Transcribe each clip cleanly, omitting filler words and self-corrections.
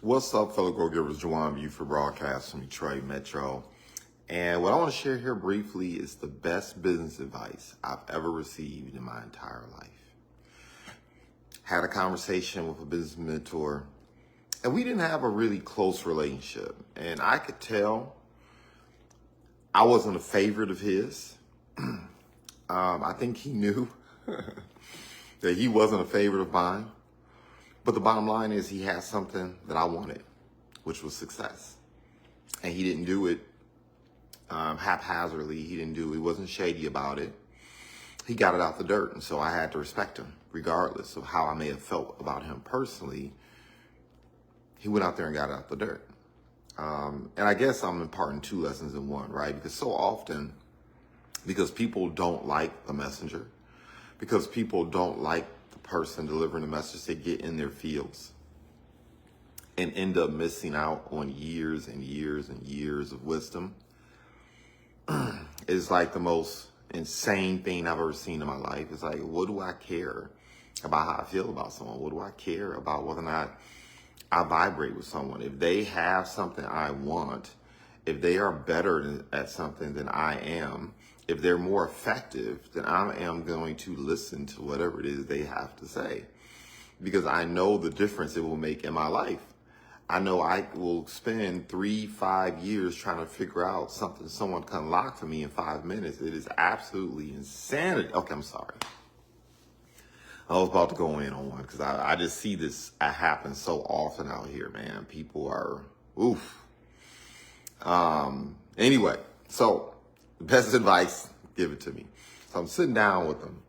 What's up, fellow go-givers? JUJUAN View for broadcast from Detroit Metro. And what I want to share here briefly is the best business advice I've ever received in my entire life. Had a conversation with a business mentor, and we didn't have a really close relationship. And I could tell I wasn't a favorite of his. I think he knew that he wasn't a favorite of mine. But the bottom line is he had something that I wanted, which was success. And he didn't do it haphazardly. He wasn't shady about it. He got it out the dirt. And so I had to respect him, regardless of how I may have felt about him personally. He went out there and got it out the dirt. And I guess I'm imparting two lessons in one, right? Because so often, because people don't like the messenger, because people don't like the person delivering the message, they get in their fields and end up missing out on years and years and years of wisdom. It's like the most insane thing I've ever seen in my life. It's like, what do I care about how I feel about someone? What do I care about whether or not I vibrate with someone? If they have something I want, if they are better at something than I am, if they're more effective, then I am going to listen to whatever it is they have to say, because I know the difference it will make in my life. I know I will spend 3-5 years trying to figure out something someone can unlock for me in 5 minutes. It is absolutely insanity. Okay, I'm sorry. I was about to go in on one because I just see this happen so often out here, man. People are, oof. Anyway, so best advice, give it to me. So I'm sitting down with him.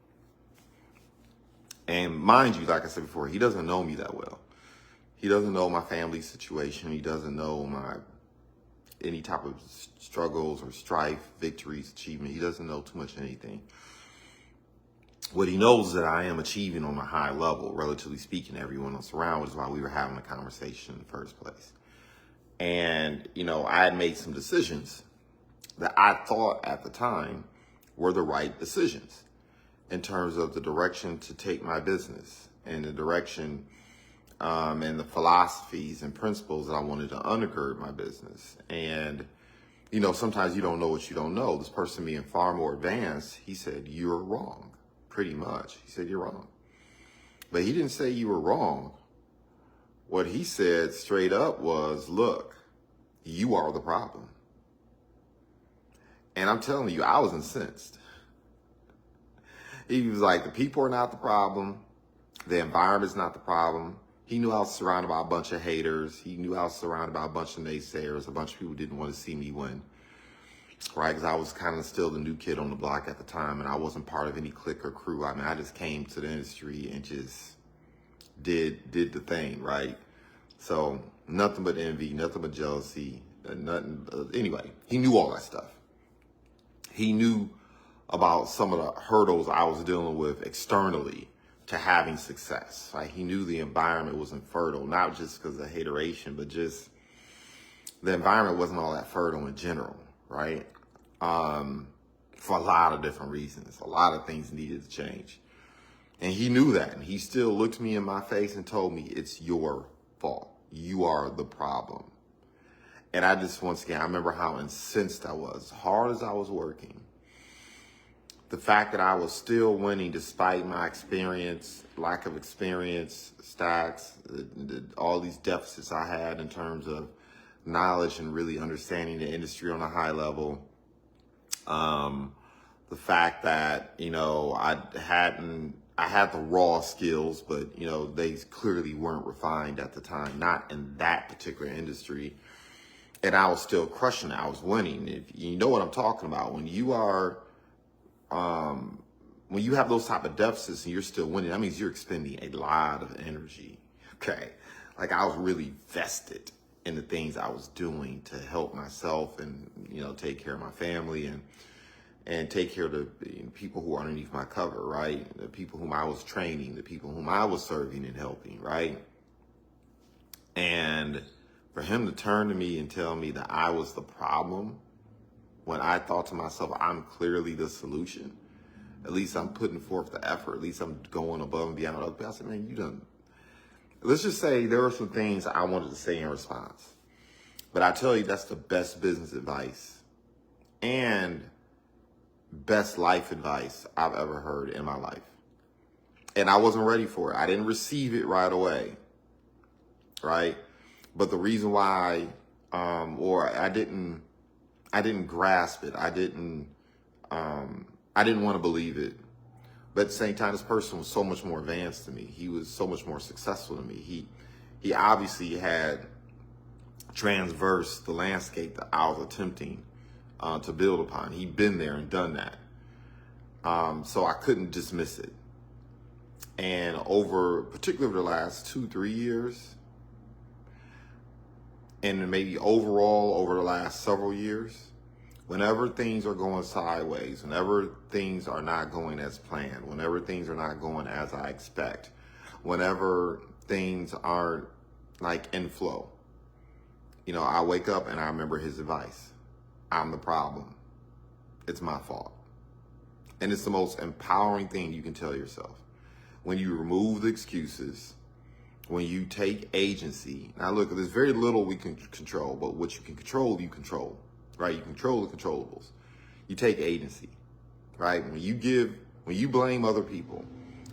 And mind you, like I said before, he doesn't know me that well. He doesn't know my family situation. He doesn't know any type of struggles or strife, victories, achievement. He doesn't know too much of anything. What he knows is that I am achieving on a high level, relatively speaking, everyone else around, which is why we were having a conversation in the first place. And, I had made some decisions that I thought at the time were the right decisions in terms of the direction to take my business and the direction and the philosophies and principles that I wanted to undergird my business. And, sometimes you don't know what you don't know. This person being far more advanced, he said, "You're wrong," pretty much. He said, "You're wrong." But he didn't say you were wrong. What he said straight up was, "Look, you are the problem." And I'm telling you, I was incensed. He was like, the people are not the problem. The environment's not the problem. He knew I was surrounded by a bunch of haters. He knew I was surrounded by a bunch of naysayers. A bunch of people didn't want to see me win, right? Because I was kind of still the new kid on the block at the time, and I wasn't part of any clique or crew. I mean, I just came to the industry and just did the thing, right? So nothing but envy, nothing but jealousy, nothing. Anyway, he knew all that stuff. He knew about some of the hurdles I was dealing with externally to having success. Right? He knew the environment wasn't fertile, not just because of hateration, but just the environment wasn't all that fertile in general, right? For a lot of different reasons. A lot of things needed to change. And he knew that. And he still looked me in my face and told me, "It's your fault. You are the problem." And I just, once again, I remember how incensed I was, hard as I was working. The fact that I was still winning despite my experience, lack of experience, stacks, all these deficits I had in terms of knowledge and really understanding the industry on a high level. The fact that, I had the raw skills, but, they clearly weren't refined at the time, not in that particular industry. And I was still crushing it. I was winning. If you know what I'm talking about, when you are, when you have those type of deficits and you're still winning, that means you're expending a lot of energy. Okay. Like I was really vested in the things I was doing to help myself and, take care of my family and take care of the people who are underneath my cover, right? The people whom I was training, the people whom I was serving and helping, right? And for him to turn to me and tell me that I was the problem when I thought to myself, I'm clearly the solution. At least I'm putting forth the effort. At least I'm going above and beyond other people. I said, man, let's just say there were some things I wanted to say in response. But I tell you, that's the best business advice and best life advice I've ever heard in my life. And I wasn't ready for it. I didn't receive it right away, right? But the reason why, or I didn't grasp it. I didn't want to believe it. But at the same time, this person was so much more advanced than me. He was so much more successful than me. He obviously had transversed the landscape that I was attempting to build upon. He'd been there and done that. So I couldn't dismiss it. And particularly over the last 2-3 years, and maybe overall over the last several years, whenever things are going sideways, whenever things are not going as planned, whenever things are not going as I expect, whenever things aren't like in flow, I wake up and I remember his advice. I'm the problem. It's my fault. And it's the most empowering thing you can tell yourself. When you remove the excuses, when you take agency. Now look, there's very little we can control, but what you can control, you control, right? You control the controllables. You take agency, right? When you blame other people,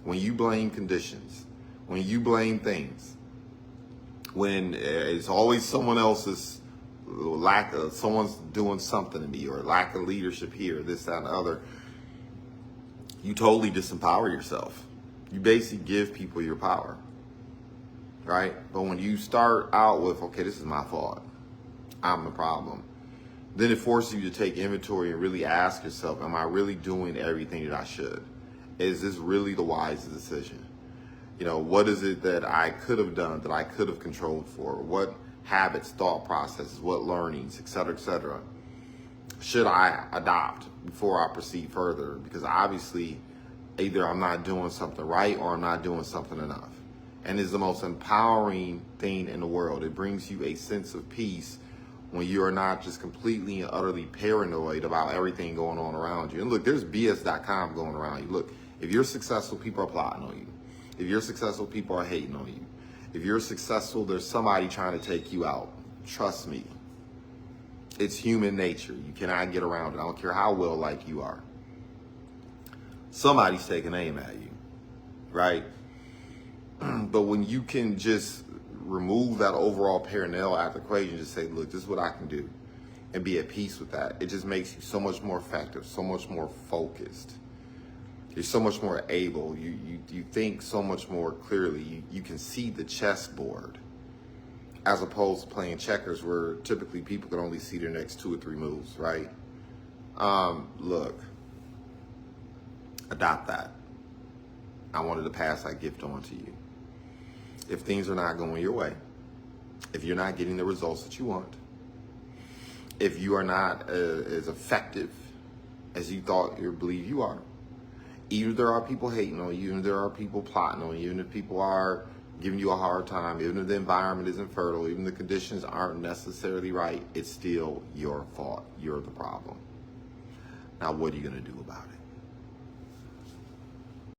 when you blame conditions, when you blame things, when it's always someone else's lack of, someone's doing something to me, or lack of leadership here, this, that, and the other, you totally disempower yourself. You basically give people your power, right? But when you start out with, okay, this is my fault, I'm the problem, then it forces you to take inventory and really ask yourself, am I really doing everything that I should? Is this really the wisest decision? What is it that I could have done, that I could have controlled for? What habits, thought processes, what learnings, et cetera, should I adopt before I proceed further? Because obviously, either I'm not doing something right or I'm not doing something enough. And it's the most empowering thing in the world. It brings you a sense of peace when you are not just completely and utterly paranoid about everything going on around you. And look, there's BS.com going around you. Look, if you're successful, people are plotting on you. If you're successful, people are hating on you. If you're successful, there's somebody trying to take you out. Trust me. It's human nature. You cannot get around it. I don't care how well liked you are. Somebody's taking aim at you, right? But when you can just remove that overall paranoia out of the equation, just say, look, this is what I can do, and be at peace with that, it just makes you so much more effective, so much more focused. You're so much more able. You think so much more clearly. You can see the chessboard, as opposed to playing checkers, where typically people can only see their next 2 or 3 moves, right? Look, adopt that. I wanted to pass that gift on to you. If things are not going your way, if you're not getting the results that you want, if you are not as effective as you thought or believe you are, even if there are people hating on you, even if there are people plotting on you, even if people are giving you a hard time, even if the environment isn't fertile, even if the conditions aren't necessarily right, it's still your fault. You're the problem. Now, what are you going to do about it?